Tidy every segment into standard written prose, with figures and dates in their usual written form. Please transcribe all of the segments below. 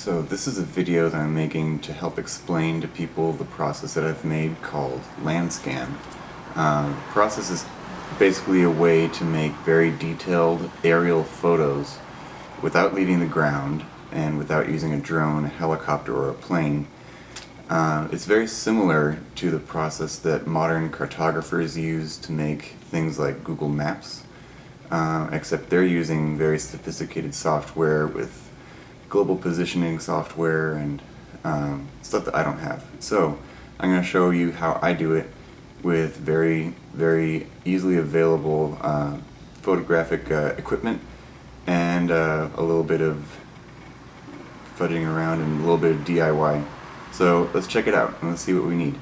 So this is a video that I'm making to help explain to people the process that I've made called Landscan. The process is basically a way to make very detailed aerial photos without leaving the ground and without using a drone, a helicopter, or a plane. It's very similar to the process that modern cartographers use to make things like Google Maps, except they're using very sophisticated software with global positioning software and stuff that I don't have. So I'm going to show you how I do it with very easily available photographic equipment and a little bit of fudging around and a little bit of DIY. So let's check it out and let's see what we need.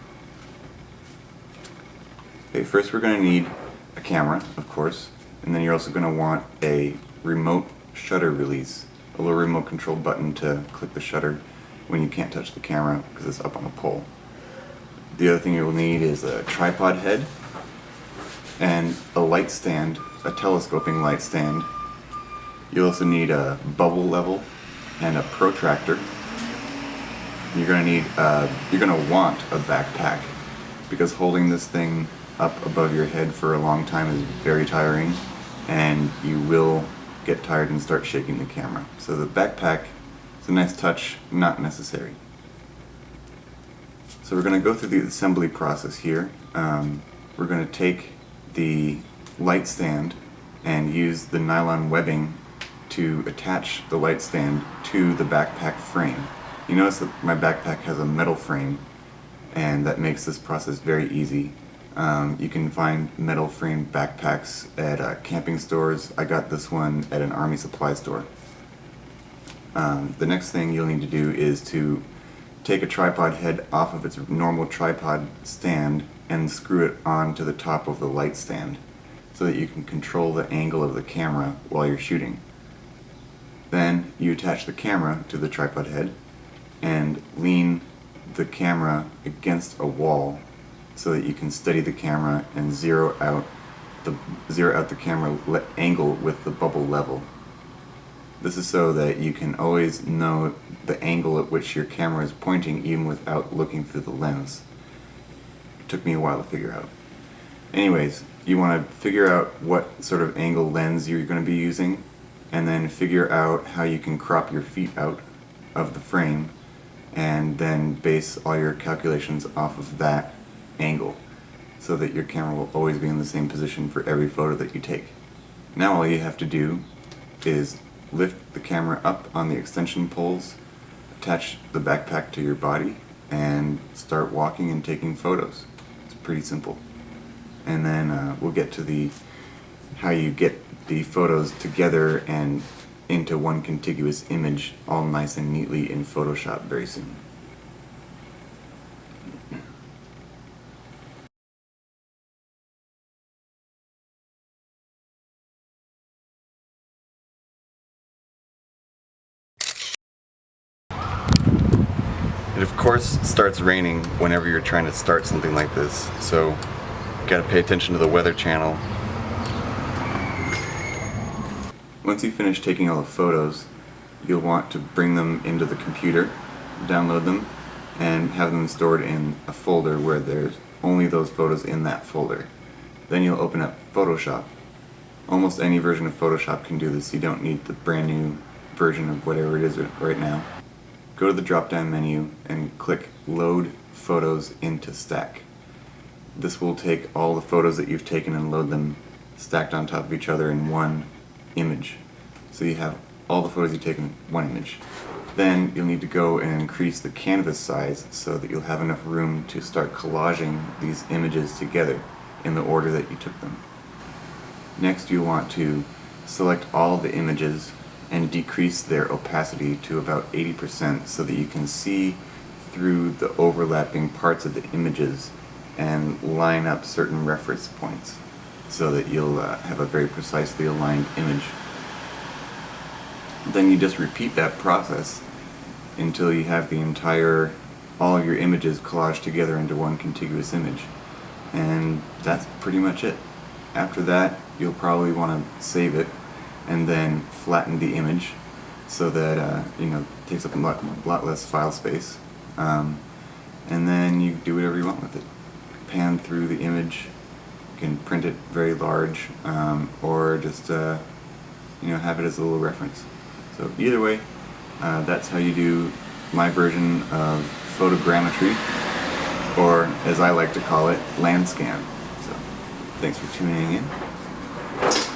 Okay, first we're going to need a camera, of course, and then you're also going to want a remote shutter release, a little remote control button to click the shutter when you can't touch the camera because it's up on a pole. The other thing you'll need is a tripod head and a light stand, a telescoping light stand. You'll also need a bubble level and a protractor. You're gonna want a backpack because holding this thing up above your head for a long time is very tiring, and you will get tired and start shaking the camera. So the backpack is a nice touch, not necessary. So we're going to go through the assembly process here. We're going to take the light stand and use the nylon webbing to attach the light stand to the backpack frame. You notice that my backpack has a metal frame, and that makes this process very easy. You can find metal framed backpacks at camping stores. I got this one at an army supply store. The next thing you'll need to do is to take a tripod head off of its normal tripod stand and screw it onto the top of the light stand so that you can control the angle of the camera while you're shooting. Then you attach the camera to the tripod head and lean the camera against a wall so that you can steady the camera and zero out the camera angle with the bubble level. This is so that you can always know the angle at which your camera is pointing even without looking through the lens. It took me a while to figure out. Anyways, you want to figure out what sort of angle lens you're going to be using, and then figure out how you can crop your feet out of the frame, and then base all your calculations off of that angle so that your camera will always be in the same position for every photo that you take. Now all you have to do is lift the camera up on the extension poles, attach the backpack to your body, and start walking and taking photos. It's pretty simple. And then we'll get to how you get the photos together and into one contiguous image all nice and neatly in Photoshop very soon. It of course starts raining whenever you're trying to start something like this, so you gotta pay attention to the Weather Channel. Once you finish taking all the photos, you'll want to bring them into the computer, download them, and have them stored in a folder where there's only those photos in that folder. Then you'll open up Photoshop. Almost any version of Photoshop can do this. You don't need the brand new version of whatever it is right now. Go to the drop-down menu and click Load Photos into Stack. This will take all the photos that you've taken and load them stacked on top of each other in one image. So you have all the photos you've taken in one image. Then you'll need to go and increase the canvas size so that you'll have enough room to start collaging these images together in the order that you took them. Next, you want to select all of the images and decrease their opacity to about 80% so that you can see through the overlapping parts of the images and line up certain reference points so that you'll have a very precisely aligned image. Then you just repeat that process until you have all of your images collaged together into one contiguous image. And that's pretty much it. After that, you'll probably want to save it and then flatten the image so that you know, it takes up a lot less file space. And then you do whatever you want with it. Pan through the image. You can print it very large, or just you know, have it as a little reference. So either way, that's how you do my version of photogrammetry, or as I like to call it, land scan. So thanks for tuning in.